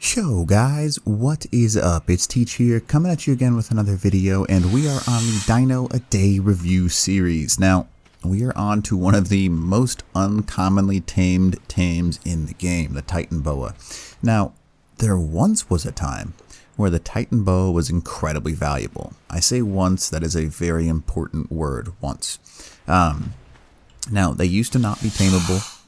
Yo guys, what is up? It's Teach here, coming at you again with another video, and we are on the Dino a Day review series. Now, we are on to one of the most uncommonly tamed tames in the game, the Titanboa. Now, there once was a time where the Titanboa was incredibly valuable. I say once, that is a very important word, once. Now, they used to not be tameable.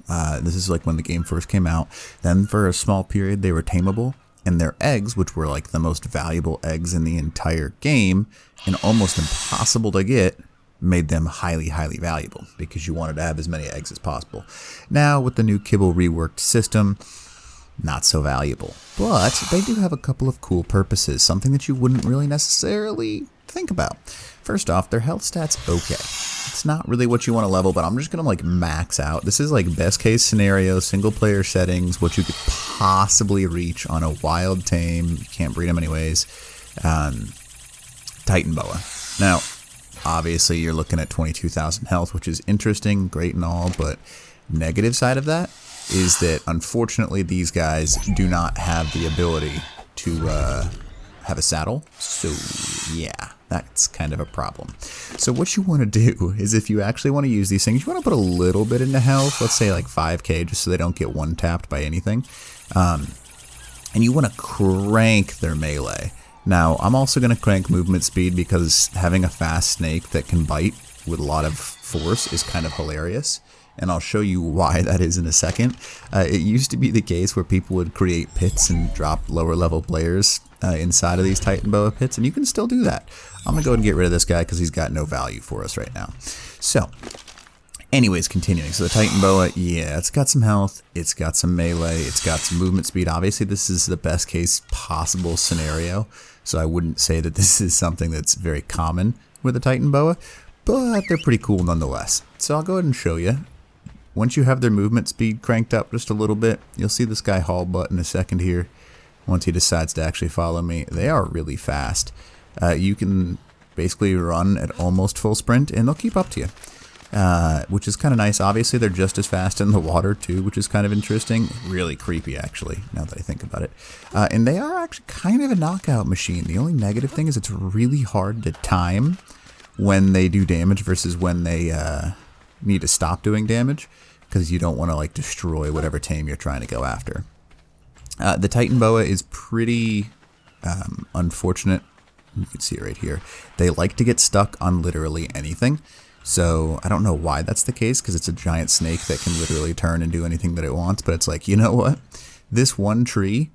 This is like when the game first came out. Then for a small period they were tameable, and their eggs, which were like the most valuable eggs in the entire game and almost impossible to get, made them highly valuable because you wanted to have as many eggs as possible. Now with the new kibble reworked system, not so valuable, but they do have a couple of cool purposes, something that you wouldn't really necessarily think about. First off, their health stats okay. It's not really what you want to level, but I'm just gonna like max out. This is like best case scenario, single player settings, what you could possibly reach on a wild tame. You can't breed them anyways. Titanboa. Now, obviously you're looking at 22,000 health, which is interesting, great and all, but negative side of that is that unfortunately these guys do not have the ability to have a saddle. So yeah, that's kind of a problem. So what you want to do is, if you actually want to use these things, you want to put a little bit into health, let's say like 5k, just so they don't get one tapped by anything. And you want to crank their melee. Now, I'm also going to crank movement speed because having a fast snake that can bite with a lot of force is kind of hilarious. And I'll show you why that is in a second. It used to be the case where people would create pits and drop lower level players inside of these Titanboa pits, and you can still do that. I'm going to go ahead and get rid of this guy because he's got no value for us right now. So, anyways, continuing. So the Titanboa, yeah, it's got some health, it's got some melee, it's got some movement speed. Obviously, this is the best case possible scenario, so I wouldn't say that this is something that's very common with the Titanboa, but they're pretty cool nonetheless. So I'll go ahead and show you. Once you have their movement speed cranked up just a little bit, you'll see this guy haul butt in a second here. Once he decides to actually follow me, they are really fast. You can basically run at almost full sprint and they'll keep up to you, which is kind of nice. Obviously they're just as fast in the water too, which is kind of interesting. Really creepy actually, now that I think about it. And they are actually kind of a knockout machine. The only negative thing is it's really hard to time when they do damage versus when they need to stop doing damage, because you don't want to like destroy whatever tame you're trying to go after. The Titanboa is pretty unfortunate. You can see it right here. They like to get stuck on literally anything. So I don't know why that's the case, because it's a giant snake that can literally turn and do anything that it wants. But it's like, you know what? This one tree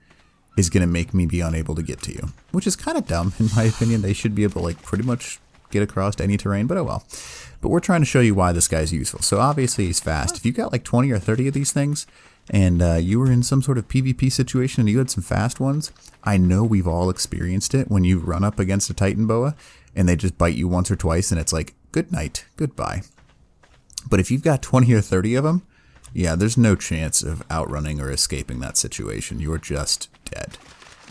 is going to make me be unable to get to you, which is kind of dumb in my opinion. They should be able to like pretty much get across any terrain, but oh well. But we're trying to show you why this guy's useful. So obviously he's fast. If you got like 20 or 30 of these things, and you were in some sort of PvP situation and you had some fast ones, I know we've all experienced it when you run up against a Titanboa and they just bite you once or twice and it's like, good night, goodbye. But if you've got 20 or 30 of them, yeah, there's no chance of outrunning or escaping that situation. You're just dead.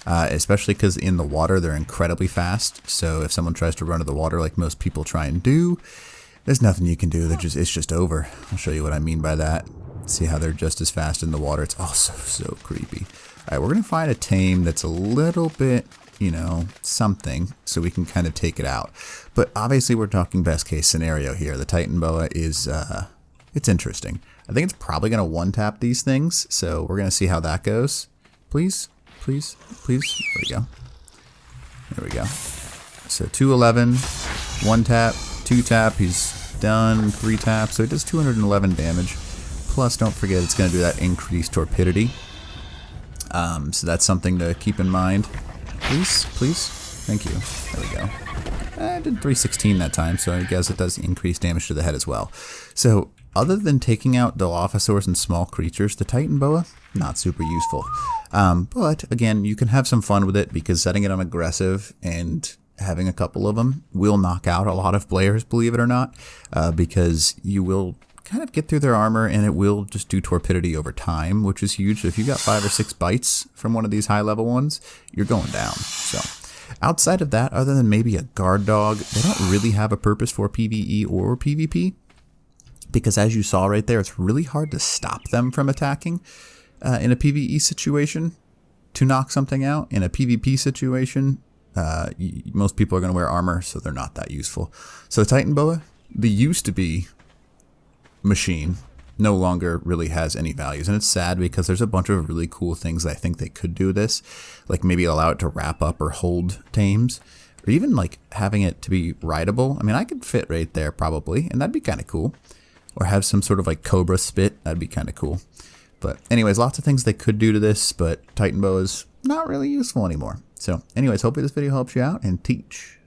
Especially because in the water they're incredibly fast, so if someone tries to run to the water like most people try and do, there's nothing you can do. It's just over. I'll show you what I mean by that. See how they're just as fast in the water. It's also so creepy. Alright, we're going to find a tame that's a little bit, you know, something, so we can kind of take it out. But obviously we're talking best case scenario here. The Titanboa is, it's interesting. I think it's probably going to one-tap these things, so we're going to see how that goes. Please, please, please. There we go. There we go. So 211, one tap, 2 tap, he's done, 3 taps, so it does 211 damage. Plus, don't forget, it's going to do that increased torpidity. So that's something to keep in mind. Please, please. Thank you. There we go. I did 316 that time, so I guess it does increase damage to the head as well. So, other than taking out Dilophosaurs and small creatures, the Titanboa, not super useful. But, again, you can have some fun with it because setting it on aggressive and having a couple of them will knock out a lot of players, believe it or not, because you will kind of get through their armor and it will just do torpidity over time, which is huge. So if you got 5 or 6 bites from one of these high level ones, you're going down. So outside of that, other than maybe a guard dog, they don't really have a purpose for PvE or PvP, because as you saw right there, it's really hard to stop them from attacking in a PvE situation. to knock something out. In a PvP situation, most people are going to wear armor, so they're not that useful. So the Titanboa, the used to be machine, no longer really has any values. And it's sad because there's a bunch of really cool things that I think they could do with this. Like maybe allow it to wrap up or hold tames. Or even like having it to be rideable. I mean, I could fit right there probably, and that'd be kind of cool. Or have some sort of like cobra spit. That'd be kind of cool. But anyways, lots of things they could do to this, but Titanboa is not really useful anymore. So anyways, hopefully this video helps you out and teach.